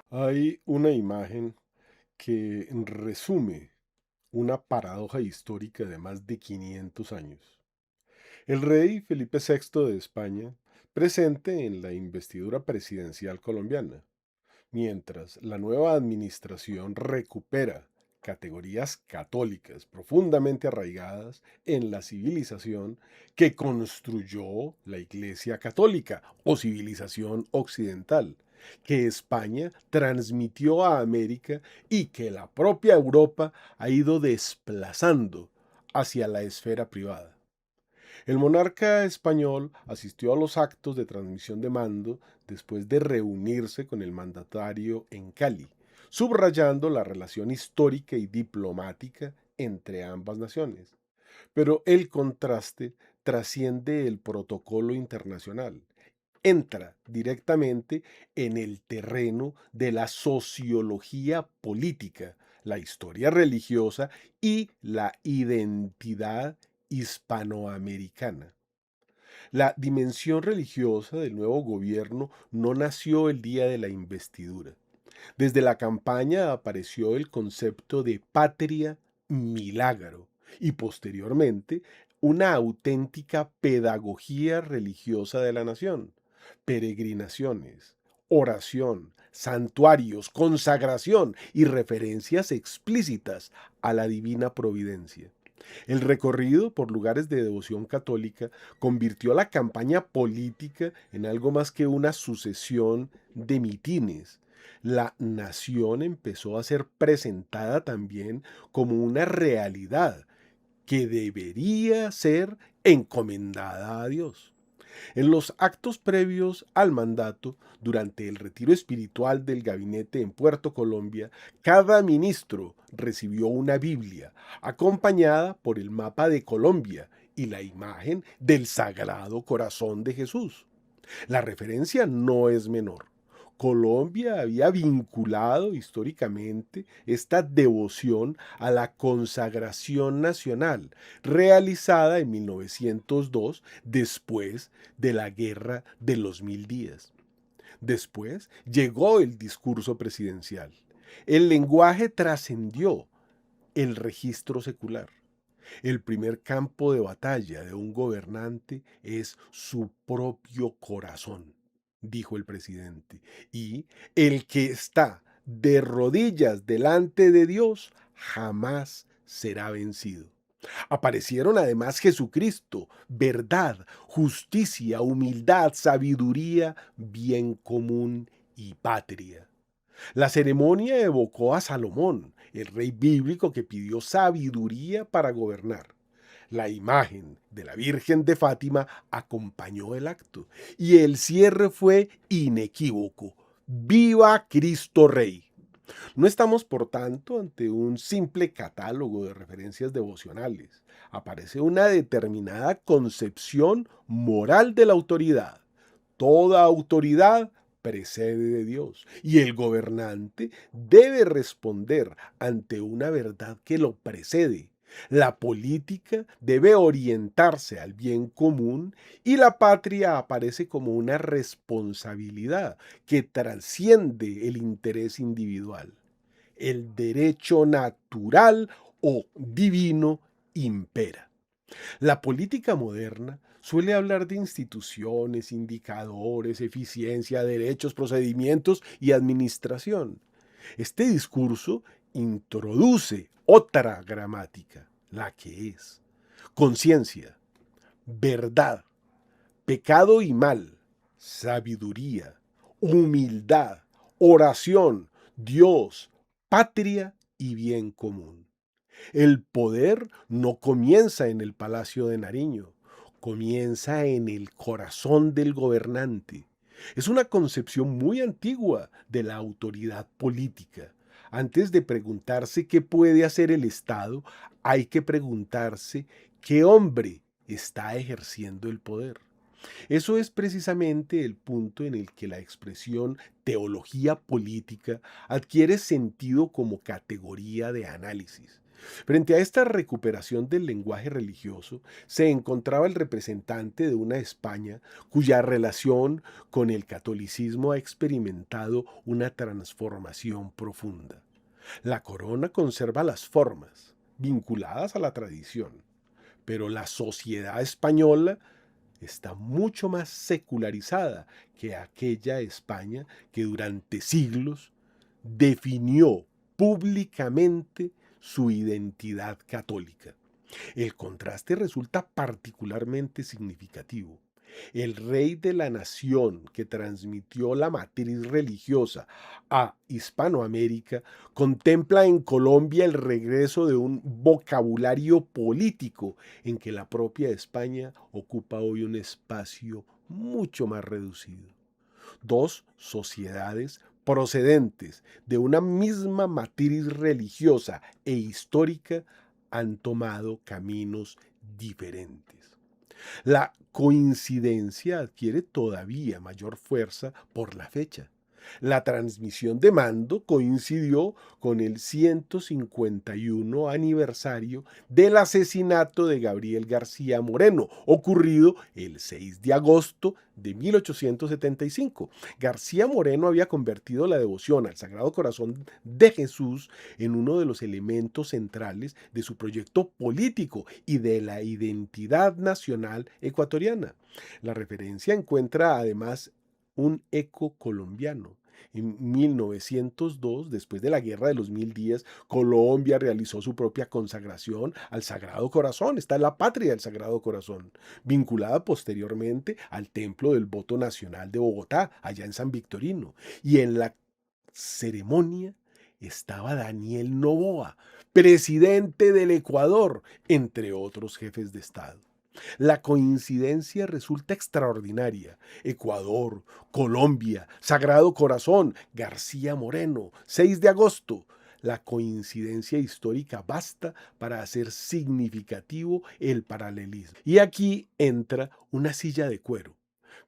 Hay una imagen que resume una paradoja histórica de más de 500 años. El rey Felipe VI de España, presente en la investidura presidencial colombiana, mientras la nueva administración recupera categorías católicas profundamente arraigadas en la civilización que construyó la Iglesia Católica o civilización occidental, que España transmitió a América y que la propia Europa ha ido desplazando hacia la esfera privada. El monarca español asistió a los actos de transmisión de mando después de reunirse con el mandatario en Cali, subrayando la relación histórica y diplomática entre ambas naciones. Pero el contraste trasciende el protocolo internacional, entra directamente en el terreno de la sociología política, la historia religiosa y la identidad hispanoamericana. La dimensión religiosa del nuevo gobierno no nació el día de la investidura. Desde la campaña apareció el concepto de patria milagro y posteriormente una auténtica pedagogía religiosa de la nación. Peregrinaciones, oración, santuarios, consagración y referencias explícitas a la divina providencia. El recorrido por lugares de devoción católica convirtió la campaña política en algo más que una sucesión de mitines. La nación empezó a ser presentada también como una realidad que debería ser encomendada a Dios. En los actos previos al mandato, durante el retiro espiritual del gabinete en Puerto Colombia, cada ministro recibió una Biblia, acompañada por el mapa de Colombia y la imagen del Sagrado Corazón de Jesús. La referencia no es menor. Colombia había vinculado históricamente esta devoción a la consagración nacional, realizada en 1902 después de la Guerra de los Mil Días. Después llegó el discurso presidencial. El lenguaje trascendió el registro secular. El primer campo de batalla de un gobernante es su propio corazón, dijo el presidente. Y el que está de rodillas delante de Dios jamás será vencido. Aparecieron además Jesucristo, verdad, justicia, humildad, sabiduría, bien común y patria. La ceremonia evocó a Salomón, el rey bíblico que pidió sabiduría para gobernar. La imagen de la Virgen de Fátima acompañó el acto y el cierre fue inequívoco. ¡Viva Cristo Rey! No estamos, por tanto, ante un simple catálogo de referencias devocionales. Aparece una determinada concepción moral de la autoridad. Toda autoridad precede de Dios y el gobernante debe responder ante una verdad que lo precede. La política debe orientarse al bien común y la patria aparece como una responsabilidad que trasciende el interés individual. El derecho natural o divino impera. La política moderna suele hablar de instituciones, indicadores, eficiencia, derechos, procedimientos y administración. Este discurso introduce otra gramática, la que es conciencia, verdad, pecado y mal, sabiduría, humildad, oración, Dios, patria y bien común. El poder no comienza en el Palacio de Nariño, comienza en el corazón del gobernante. Es una concepción muy antigua de la autoridad política. Antes de preguntarse qué puede hacer el Estado, hay que preguntarse qué hombre está ejerciendo el poder. Eso es precisamente el punto en el que la expresión teología política adquiere sentido como categoría de análisis. Frente a esta recuperación del lenguaje religioso, se encontraba el representante de una España cuya relación con el catolicismo ha experimentado una transformación profunda. La corona conserva las formas, vinculadas a la tradición, pero la sociedad española está mucho más secularizada que aquella España que durante siglos definió públicamente su identidad católica. El contraste resulta particularmente significativo. El rey de la nación que transmitió la matriz religiosa a Hispanoamérica contempla en Colombia el regreso de un vocabulario político en que la propia España ocupa hoy un espacio mucho más reducido. Dos sociedades procedentes de una misma matriz religiosa e histórica han tomado caminos diferentes. La coincidencia adquiere todavía mayor fuerza por la fecha. La transmisión de mando coincidió con el 151 aniversario del asesinato de Gabriel García Moreno, ocurrido el 6 de agosto de 1875. García Moreno había convertido la devoción al Sagrado Corazón de Jesús en uno de los elementos centrales de su proyecto político y de la identidad nacional ecuatoriana. La referencia encuentra además un eco colombiano. En 1902, después de la Guerra de los Mil Días, Colombia realizó su propia consagración al Sagrado Corazón. Está en la patria del Sagrado Corazón, vinculada posteriormente al Templo del Voto Nacional de Bogotá, allá en San Victorino. Y en la ceremonia estaba Daniel Noboa, presidente del Ecuador, entre otros jefes de Estado. La coincidencia resulta extraordinaria. Ecuador, Colombia, Sagrado Corazón, García Moreno, 6 de agosto. La coincidencia histórica basta para hacer significativo el paralelismo. Y aquí entra una silla de cuero,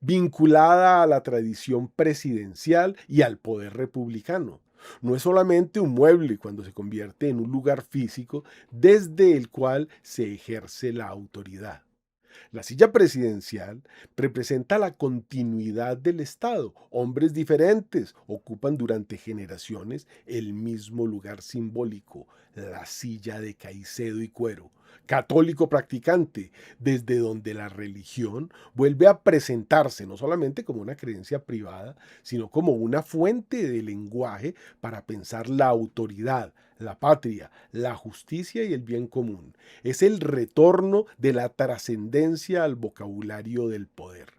vinculada a la tradición presidencial y al poder republicano. No es solamente un mueble cuando se convierte en un lugar físico desde el cual se ejerce la autoridad. La silla presidencial representa la continuidad del Estado. Hombres diferentes ocupan durante generaciones el mismo lugar simbólico, la silla de Caicedo y Cuero. Católico practicante, desde donde la religión vuelve a presentarse no solamente como una creencia privada, sino como una fuente de lenguaje para pensar la autoridad, la patria, la justicia y el bien común. Es el retorno de la trascendencia al vocabulario del poder.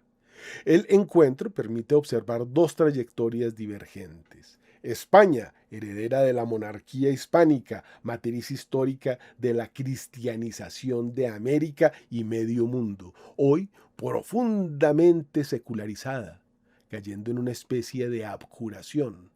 El encuentro permite observar dos trayectorias divergentes. España, heredera de la monarquía hispánica, matriz histórica de la cristianización de América y medio mundo, hoy profundamente secularizada, cayendo en una especie de abjuración.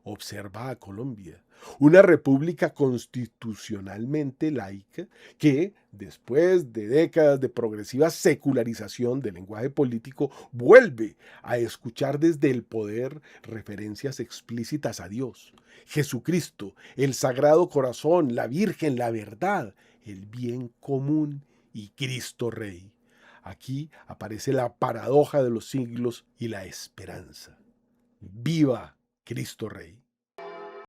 Observa a Colombia, una república constitucionalmente laica que, después de décadas de progresiva secularización del lenguaje político, vuelve a escuchar desde el poder referencias explícitas a Dios, Jesucristo, el Sagrado Corazón, la Virgen, la verdad, el bien común y Cristo Rey. Aquí aparece la paradoja de los siglos y la esperanza. ¡Viva Cristo Rey!